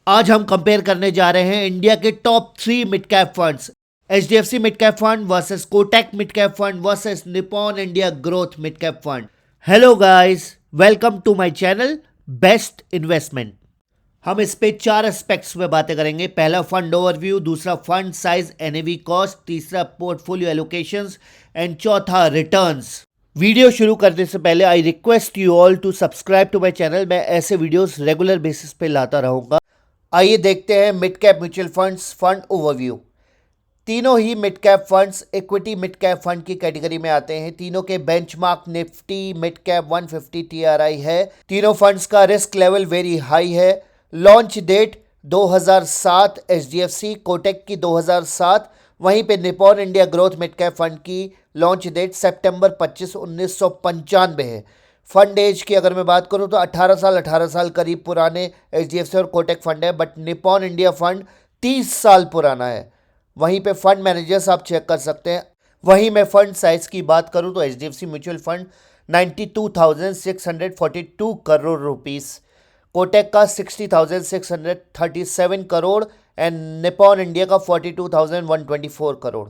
आज हम कंपेयर करने जा रहे हैं इंडिया के top 3 mid cap funds, HDFC mid cap fund versus Kotak mid cap fund versus Nippon India growth mid cap fund. Hello guys, welcome to my channel best investment. हम इस पे 4 एस्पेक्ट्स में बातें करेंगे। पहला फंड ओवरव्यू, दूसरा fund size NAV cost, तीसरा portfolio allocations and चौथा रिटर्न्स। वीडियो शुरू करने से पहले I request you all to subscribe to my channel. मैं ऐसे वीडियोस रेगुलर बेसिस पे लाता रहूंगा। आइए देखते हैं mid cap mutual funds fund overview. तीनों ही mid cap funds equity mid cap fund की कैटेगरी में आते हैं। तीनों के benchmark Nifty mid cap 150 TRI है। तीनों फंड्स का रिस्क लेवल वेरी हाई है। लॉन्च डेट 2007 एचडीएफसी, कोटक की 2007, वहीं पे Nippon India growth mid cap fund की लॉन्च डेट सितंबर 25 1995 है। फंड एज की अगर मैं बात करूं तो 18 साल करीब पुराने एचडीएफसी और कोटक फंड है, बट निप्पॉन इंडिया फंड 30 साल पुराना है। वहीं पे फंड मैनेजर्स आप चेक कर सकते हैं। वहीं मैं फंड साइज की बात करूं तो HDFC mutual fund 92,642 crore rupees, Kotak का 60,637 करोड़ एंड निप्पॉन इंडिया का 42,124 crore.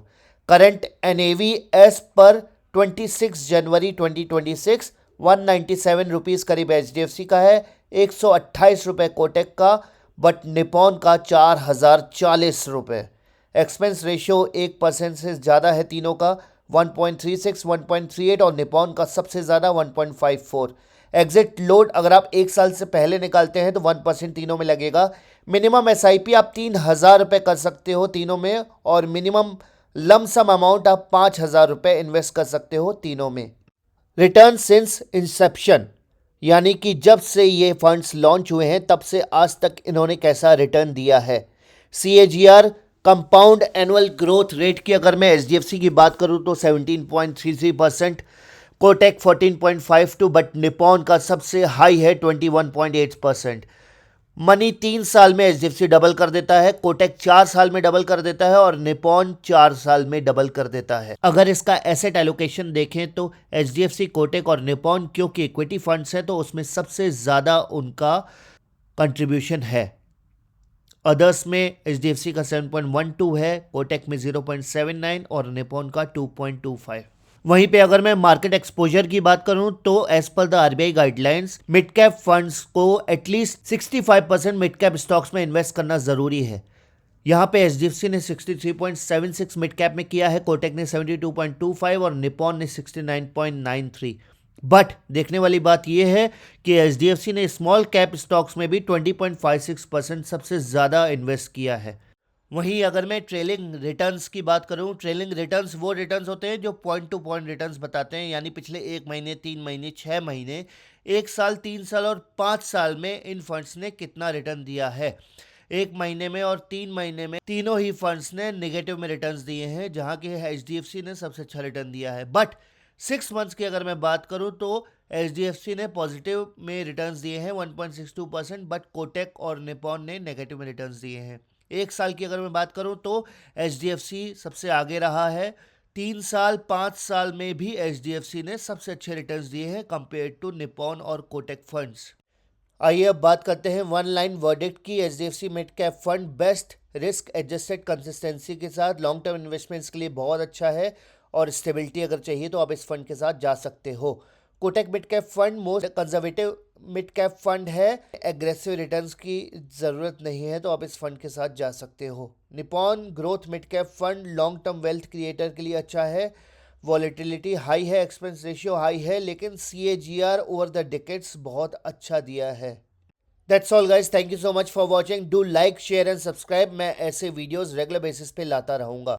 Current NAV as per 26 जनवरी 2026 197 रुपीज़ करीब एचडीएफसी का है, 128 रुपये कोटक का, बट निप्पॉन का 4,040 रुपये। एक्सपेंस रेशियो 1% से ज़्यादा है तीनों का, 1.36, 1.38 और निप्पॉन का सबसे ज़्यादा 1.54। एग्जिट लोड अगर आप 1 साल से पहले निकालते हैं तो 1% तीनों में लगेगा। मिनिमम एसआईपी आप 3,000 रुपये कर सकते हो तीनों में, और मिनिमम लमसम अमाउंट आप 5,000 रुपये इन्वेस्ट कर सकते हो तीनों में। रिटर्न सिंस इंसेप्शन, यानी कि जब से ये फंड्स लॉन्च हुए हैं तब से आज तक इन्होंने कैसा रिटर्न दिया है। CAGR compound annual growth rate की अगर मैं एचडीएफसी की बात करूं तो 17.33%, कोटक 14.52, बट निप्पॉन का सबसे हाई है 21.8%। मनी 3 साल में एचडीएफसी डबल कर देता है, कोटक 4 साल में डबल कर देता है और निप्पॉन 4 साल में डबल कर देता है। अगर इसका एसेट एलोकेशन देखें तो एचडीएफसी, कोटक और निप्पॉन क्योंकि इक्विटी फंड्स है तो उसमें सबसे ज़्यादा उनका कंट्रीब्यूशन है। अदर्स में एचडीएफसी का 7.12 है, कोटक में 0.79 और निप्पॉन का 2.25। वहीं पे अगर मैं मार्केट एक्सपोजर की बात करूं तो as per the RBI guidelines mid cap funds को एटलीस्ट 65% मिड कैप स्टॉक्स में इन्वेस्ट करना जरूरी है। यहां पे एचडीएफसी ने 63.76 मिड कैप में किया है, कोटक ने 72.25 और निप्पॉन ने 69.93। बट देखने वाली बात यह है कि एचडीएफसी ने स्मॉल कैप स्टॉक्स में भी 20.56% सबसे ज़्यादा इन्वेस्ट किया है। वहीं अगर मैं ट्रेलिंग रिटर्न्स की बात करूं, ट्रेलिंग रिटर्न्स वो रिटर्न्स होते हैं जो पॉइंट टू पॉइंट रिटर्न्स बताते हैं, यानी पिछले 1 महीने, 3 महीने, 6 महीने, 1 साल, 3 साल और 5 साल में इन फंड्स ने कितना रिटर्न दिया है। 1 महीने में और 3 महीने में तीनों ही फंड्स ने नेगेटिव में रिटर्न्स दिए हैं, जहां कि एचडीएफसी ने सबसे अच्छा रिटर्न दिया है। बट 6 मंथ्स की अगर मैं बात करूं तो एचडीएफसी ने पॉजिटिव में रिटर्न्स दिए हैं 1.62%, बट कोटक और निप्पॉन ने नेगेटिव में रिटर्न्स दिए हैं। 1 साल की अगर मैं बात करूं तो एचडीएफसी सबसे आगे रहा है। 3 साल, 5 साल में भी एचडीएफसी ने सबसे अच्छे रिटर्न्स दिए हैं कंपेयर टू निप्पॉन और कोटक फंड्स। आइए अब बात करते हैं वन लाइन वर्डिक्ट की। HDFC mid cap fund best risk adjusted consistency के साथ लॉन्ग टर्म इन्वेस्टमेंट्स के लिए बहुत अच्छा है, और स्टेबिलिटी अगर चाहिए तो आप इस फंड के साथ जा सकते हो। Kotak mid cap fund most conservative mid cap fund है, एग्रेसिव रिटर्न्स की ज़रूरत नहीं है तो आप इस फंड के साथ जा सकते हो। Nippon growth mid cap fund long term wealth creator के लिए अच्छा है, वॉलेटिलिटी हाई है, एक्सपेंस रेशियो हाई है, लेकिन सीएजीआर ओवर द डिकेड्स बहुत अच्छा दिया है। That's all guys, thank you so much for watching. Do like, share and subscribe. मैं ऐसे वीडियोस रेगुलर बेसिस पे लाता रहूँगा।